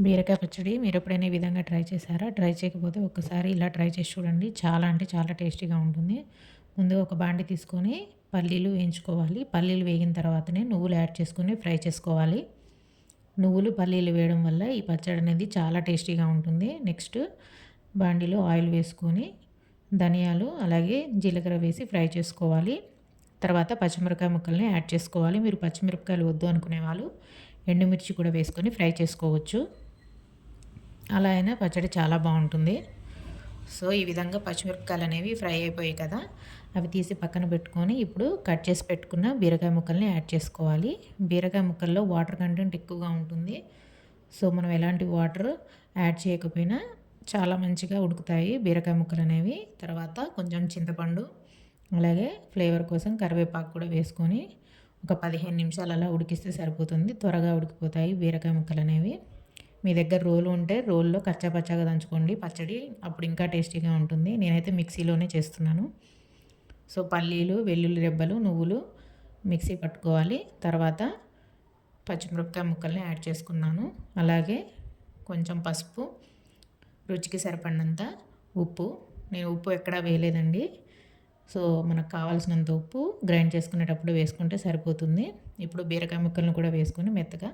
బీరకాయ పచ్చడి మీరు ఎప్పుడైనా ఈ విధంగా ట్రై చేశారా? ట్రై చేయకపోతే ఒక్కసారి ఇలా ట్రై చేసి చూడండి. చాలా అంటే చాలా టేస్టీగా ఉంటుంది. ముందుగా ఒక బాండీ తీసుకొని పల్లీలు వేయించుకోవాలి. పల్లీలు వేగిన తర్వాతనే నువ్వులు యాడ్ చేసుకొని ఫ్రై చేసుకోవాలి. నువ్వులు, పల్లీలు వేయడం వల్ల ఈ పచ్చడి అనేది చాలా టేస్టీగా ఉంటుంది. నెక్స్ట్ బాండీలో ఆయిల్ వేసుకొని ధనియాలు అలాగే జీలకర్ర వేసి ఫ్రై చేసుకోవాలి. తర్వాత పచ్చిమిరపకాయ ముక్కల్ని యాడ్ చేసుకోవాలి. మీరు పచ్చిమిరపకాయలు వద్దు అనుకునే వాళ్ళు ఎండుమిర్చి కూడా వేసుకొని ఫ్రై చేసుకోవచ్చు. అలా అయినా పచ్చడి చాలా బాగుంటుంది. సో ఈ విధంగా పచ్చిమిరపకాయలు అనేవి ఫ్రై అయిపోయాయి కదా, అవి తీసి పక్కన పెట్టుకొని ఇప్పుడు కట్ చేసి పెట్టుకున్న బీరకాయ ముక్కల్ని యాడ్ చేసుకోవాలి. బీరకాయ ముక్కల్లో వాటర్ కంటెంట్ ఎక్కువగా ఉంటుంది. సో మనం ఎలాంటి వాటర్ యాడ్ చేయకపోయినా చాలా మంచిగా ఉడుకుతాయి బీరకాయ ముక్కలు అనేవి. తర్వాత కొంచెం చింతపండు అలాగే ఫ్లేవర్ కోసం కరివేపాకు కూడా వేసుకొని ఒక 15 నిమిషాలు అలా ఉడికిస్తే సరిపోతుంది. త్వరగా ఉడికిపోతాయి బీరకాయ ముక్కలు అనేవి. మీ దగ్గర రోలు ఉంటే రోల్లో కచ్చాపచ్చాగా దంచుకోండి పచ్చడి, అప్పుడు ఇంకా టేస్టీగా ఉంటుంది. నేనైతే మిక్సీలోనే చేస్తున్నాను. సో పల్లీలు, వెల్లుల్లి రెబ్బలు, నువ్వులు మిక్సీ పట్టుకోవాలి. తర్వాత పచ్చిమిరపకాయ ముక్కల్ని యాడ్ చేసుకున్నాను. అలాగే కొంచెం పసుపు, రుచికి సరిపడినంత ఉప్పు. నేను ఉప్పు ఎక్కడా వేయలేదండి. సో మనకు కావాల్సినంత ఉప్పు గ్రైండ్ చేసుకునేటప్పుడు వేసుకుంటే సరిపోతుంది. ఇప్పుడు బీరకాయ ముక్కలను కూడా వేసుకొని మెత్తగా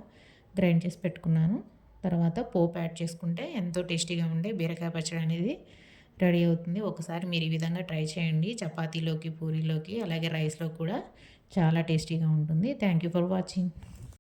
గ్రైండ్ చేసి పెట్టుకున్నాను. తర్వాత పోపు యాడ్ చేసుకుంటే ఎంతో టేస్టీగా ఉండే బీరకాయ పచ్చడి అనేది రెడీ అవుతుంది. ఒకసారి మీరు ఈ విధంగా ట్రై చేయండి. చపాతీలోకి, పూరీలోకి అలాగే రైస్లో కూడా చాలా టేస్టీగా ఉంటుంది. Thank you for watching.